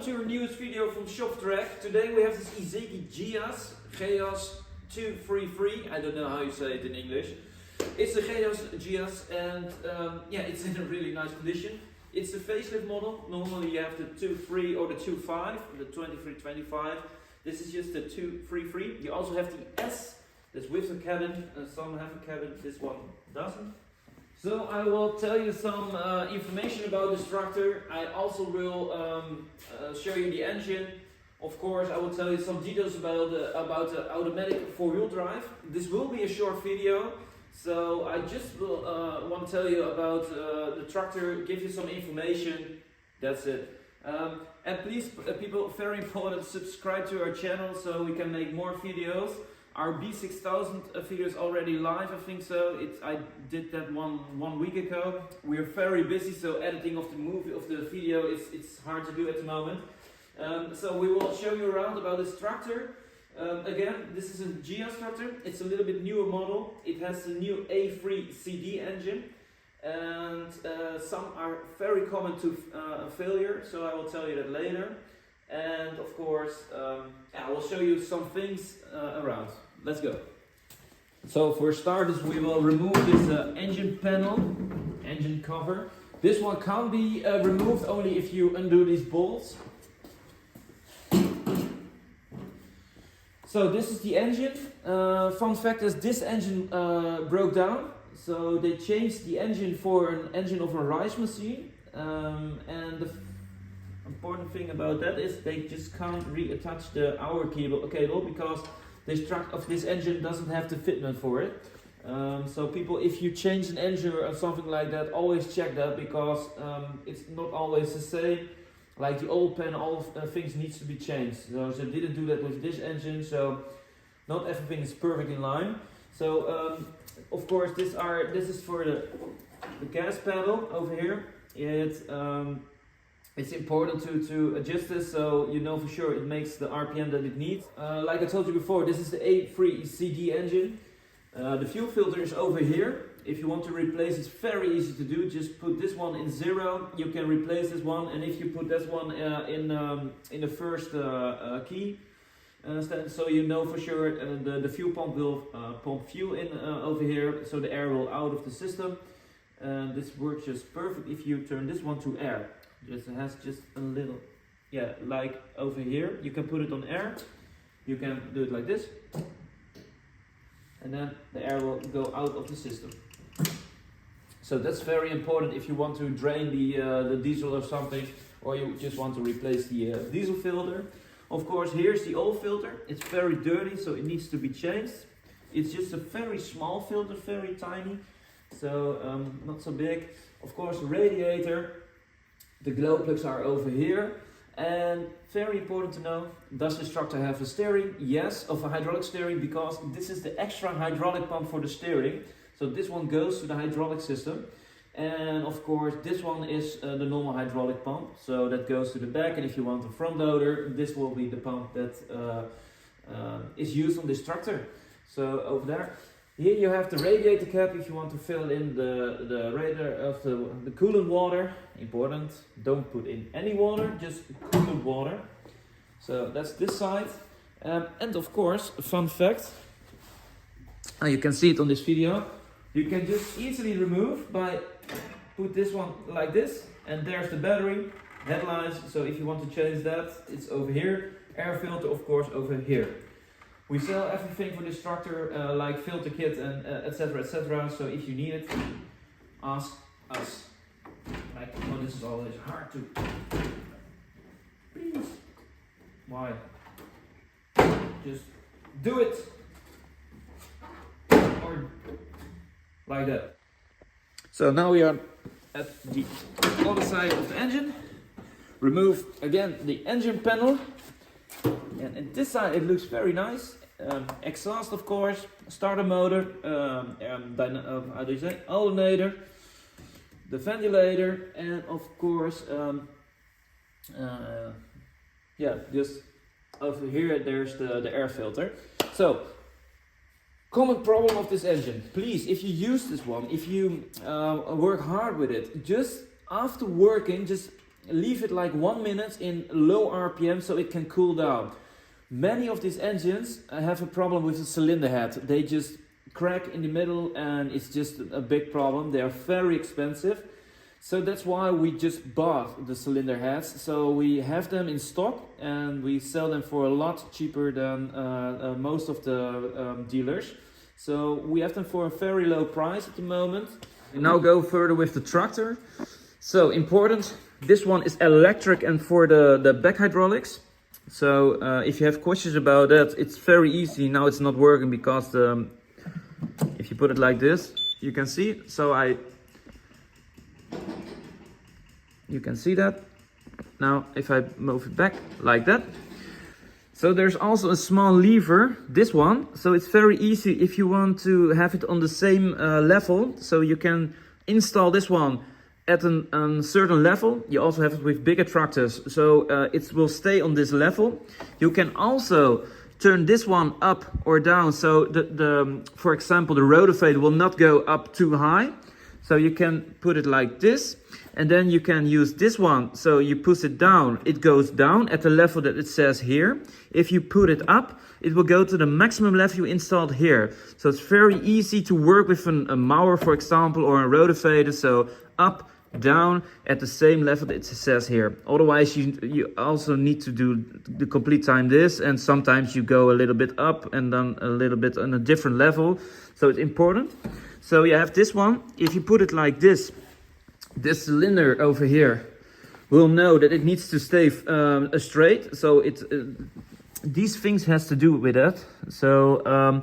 to your newest video from ShopTrack. Today we have this Iseki GEAS 233. I don't know how you say it in English. It's the GEAS and yeah, it's in a really nice condition. It's the facelift model. Normally you have the 2.3 or the 2.5, the 2325. This is just the 2.33. You also have the S, that's with the cabin. Some have a cabin, this one doesn't. So I will tell you some information about this tractor. I also will show you the engine. Of course, I will tell you some details about the automatic 4-wheel drive. This will be a short video, so I just will want to tell you about the tractor, give you some information. That's it. And please, people, very important, subscribe to our channel so we can make more videos. Our B6000 video is already live, I think so. I did that one week ago. We are very busy, so editing of the video it's hard to do at the moment. So we will show you around about this tractor. Again, this is a GEAS tractor. It's a little bit newer model. It has the new A3 CD engine, and some are very common to failure. So I will tell you that later. And of course, I will show you some things around. Let's go. So for starters, we will remove this engine panel, engine cover. This one can't be removed only if you undo these bolts. So this is the engine. Fun fact is this engine broke down. So they changed the engine for an engine of a rice machine. And the important thing about that is they just can't reattach the hour cable because this engine doesn't have the fitment for it. So people, if you change an engine or something like that, always check that, because it's not always the same. Like the old pan, all things needs to be changed. So they didn't do that with this engine, so not everything is perfect in line. So of course this is for the gas pedal over here. It's important to adjust this so you know for sure it makes the RPM that it needs. Like I told you before, this is the A3 CD engine. The fuel filter is over here. If you want to replace, it's very easy to do. Just put this one in 0. You can replace this one, and if you put this one in the first key, so you know for sure the fuel pump will pump fuel in over here, so the air will out of the system. This works just perfect if you turn this one to air. It has just a little, yeah, like over here. You can put it on air. You can do it like this, and then the air will go out of the system. So that's very important if you want to drain the diesel or something, or you just want to replace the diesel filter. Of course, here's the old filter. It's very dirty, so it needs to be changed. It's just a very small filter, very tiny, so not so big. Of course, the radiator. The glow plugs are over here, and very important to know, does this tractor have a steering? Yes, of a hydraulic steering, because this is the extra hydraulic pump for the steering. So this one goes to the hydraulic system, and of course this one is the normal hydraulic pump, so that goes to the back. And if you want a front loader, this will be the pump that is used on this tractor. So over there. Here you have the radiator cap if you want to fill in the radiator of the coolant water. Important, don't put in any water, just coolant water. So that's this side. And of course, a fun fact, you can see it on this video. You can just easily remove by put this one like this, and there's the battery, headlights. So if you want to change that, it's over here. Air filter, of course, over here. We sell everything for this tractor, like filter kit and etc, etc. So if you need it, ask us. Like, oh, this is always hard to. Please. Why? Just do it. Or like that. So now we are at the other side of the engine. Remove again the engine panel. And at this side it looks very nice. Exhaust, of course, starter motor, how do you say, alternator, the ventilator, and of course, yeah, just over here there's the air filter. So, common problem of this engine. Please, if you use this one, if you work hard with it, just after working, just leave it like 1 minute in low RPM so it can cool down. Many of these engines have a problem with the cylinder head. They just crack in the middle and it's just a big problem. They are very expensive. So that's why we just bought the cylinder heads. So we have them in stock and we sell them for a lot cheaper than most of the dealers. So we have them for a very low price at the moment. We now go further with the tractor. So important, this one is electric and for the back hydraulics. So if you have questions about that, it's very easy. Now it's not working because if you put it like this, you can see. So you can see that. Now if I move it back like that. So there's also a small lever, this one. So it's very easy if you want to have it on the same level. So you can install this one at a certain level. You also have it with bigger tractors, so it will stay on this level. You can also turn this one up or down, so for example the Rotavator will not go up too high. So you can put it like this, and then you can use this one. So you push it down, it goes down at the level that it says here. If you put it up, it will go to the maximum level you installed here. So it's very easy to work with a mower, for example, or a Rotavator. So up, down at the same level that it says here. Otherwise you also need to do the complete time this, and sometimes you go a little bit up and then a little bit on a different level. So it's important. So you have this one. If you put it like this cylinder over here will know that it needs to stay straight. So these things has to do with that. So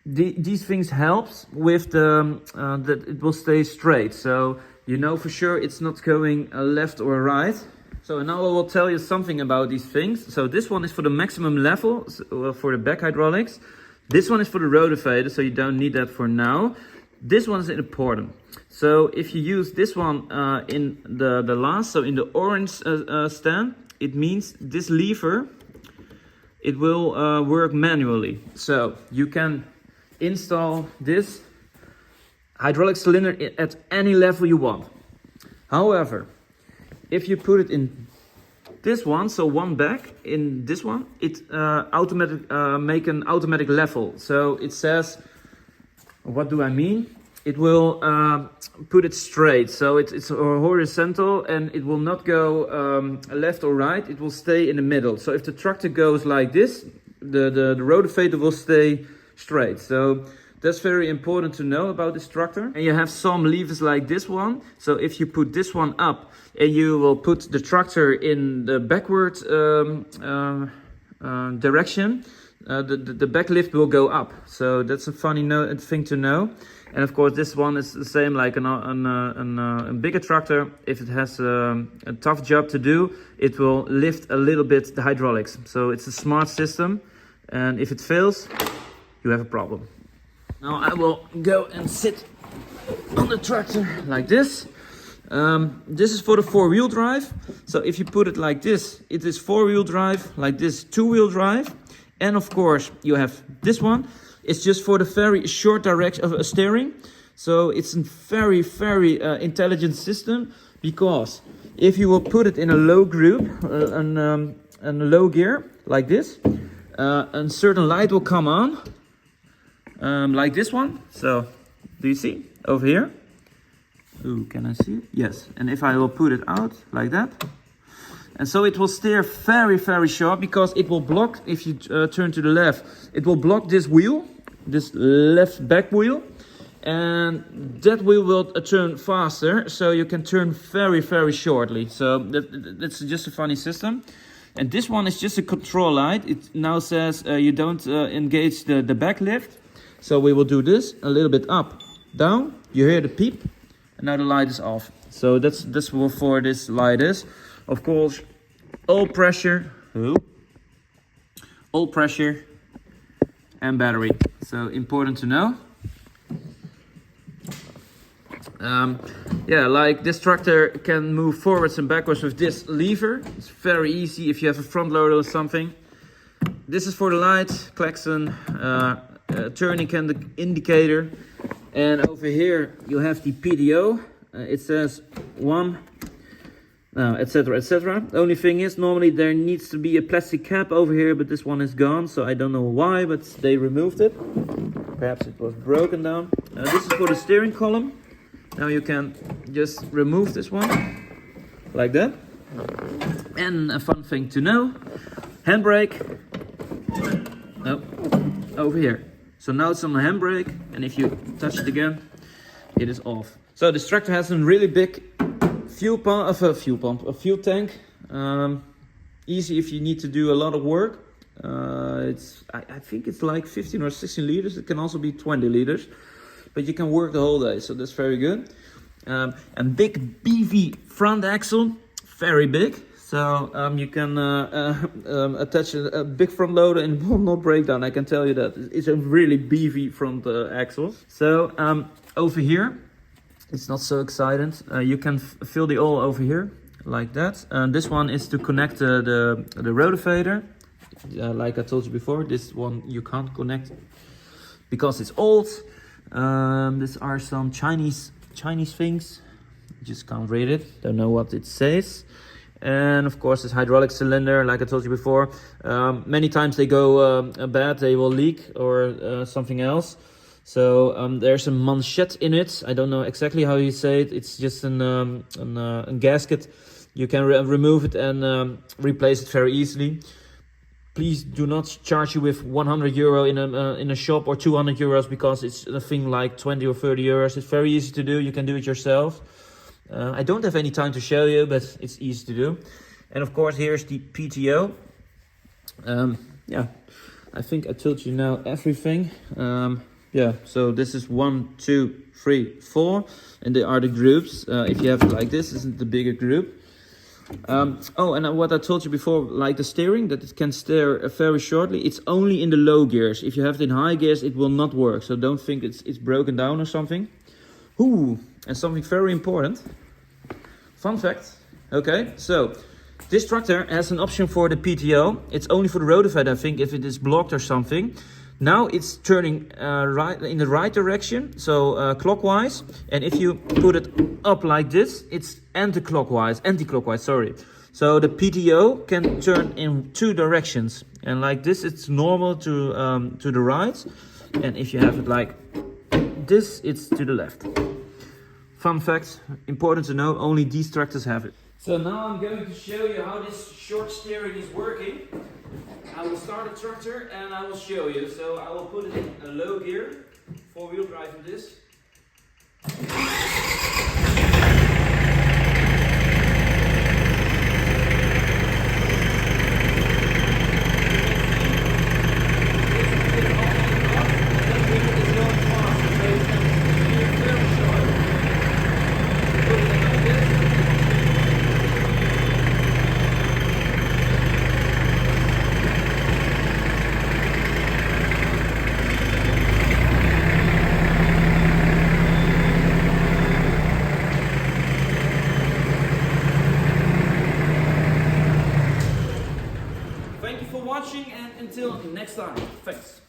these things helps with that it will stay straight. So you know for sure it's not going left or right. So now I will tell you something about these things. So this one is for the maximum level, for the back hydraulics. This one is for the Rotavator, so you don't need that for now. This one is important. So if you use this one in the last, so in the orange stand, it means this lever, it will work manually. So you can install this hydraulic cylinder at any level you want. However, if you put it in this one, so one back in this one, it make an automatic level. So it says, what do I mean? It will put it straight, so it's horizontal and it will not go left or right. It will stay in the middle. So if the tractor goes like this, the Rotavator will stay straight. So that's very important to know about this tractor. And you have some levers like this one. So if you put this one up and you will put the tractor in the backward direction, the back lift will go up. So that's a funny thing to know. And of course this one is the same like a bigger tractor. If it has a tough job to do, it will lift a little bit the hydraulics. So it's a smart system, and if it fails, you have a problem. Now I will go and sit on the tractor like this. This is for the 4-wheel drive. So if you put it like this, it is 4-wheel drive, like this 2-wheel drive. And of course you have this one. It's just for the very short direction of steering. So it's a very, very intelligent system, because if you will put it in a low group, and a low gear like this, a certain light will come on. Like this one. So do you see over here? Ooh, can I see it? Yes. And if I will put it out like that, and so it will steer very, very short, because it will block, if you turn to the left, it will block this wheel, this left back wheel, and that wheel will turn faster, so you can turn very, very shortly. So that's just a funny system. And this one is just a control light. It now says you don't engage the back lift. So we will do this a little bit up, down. You hear the peep, and now the light is off. So that's what for this light is. Of course, all pressure, and battery. So important to know. Yeah, like this tractor can move forwards and backwards with this lever. It's very easy if you have a front loader or something. This is for the light, klaxon, turning indicator, and over here you have the PDO. It says 1, etc, etc. The only thing is, normally there needs to be a plastic cap over here, but this one is gone, so I don't know why, but they removed it. Perhaps it was broken down. This is for the steering column. Now you can just remove this one, like that. And a fun thing to know, handbrake, oh, over here. So now it's on the handbrake, and if you touch it again, it is off. So this tractor has a really big fuel tank. Easy if you need to do a lot of work. I think it's like 15 or 16 liters. It can also be 20 liters, but you can work the whole day, so that's very good. And big BV front axle, very big. So you can attach a big front loader and it will not break down, I can tell you that. It's a really beefy front axle. So over here, it's not so exciting. You can fill the oil over here, like that. This one is to connect the Rotavator. Like I told you before, this one you can't connect because it's old. These are some Chinese things. You just can't read it, don't know what it says. And of course this hydraulic cylinder, like I told you before, many times they go bad, they will leak or something else. So there's a manchette in it. I don't know exactly how you say it. It's just a gasket. You can remove it and replace it very easily. Please do not charge you with 100 euro in a shop or 200 euros because it's a thing like 20 or 30 euros. It's very easy to do. You can do it yourself. I don't have any time to show you, but it's easy to do. And of course, here's the PTO. Yeah, I think I told you now everything. Yeah, so this is 1, 2, 3, 4, and they are the groups. If you have it like this is the bigger group. Oh, and what I told you before, like the steering, that it can steer very shortly. It's only in the low gears. If you have it in high gears, it will not work. So don't think it's broken down or something. Ooh, and something very important. Fun fact. Okay, so this tractor has an option for the PTO. It's only for the Rotavator, I think, if it is blocked or something. Now it's turning right in the right direction, so clockwise. And if you put it up like this, it's anti-clockwise, sorry. So the PTO can turn in 2 directions. And like this, it's normal to the right. And if you have it like this, it's to the left. Fun fact, important to know, only these tractors have it. So now I'm going to show you how this short steering is working. I will start the tractor and I will show you. So I will put it in a low gear, 4-wheel drive in this. Thank you for watching and until next time. Thanks.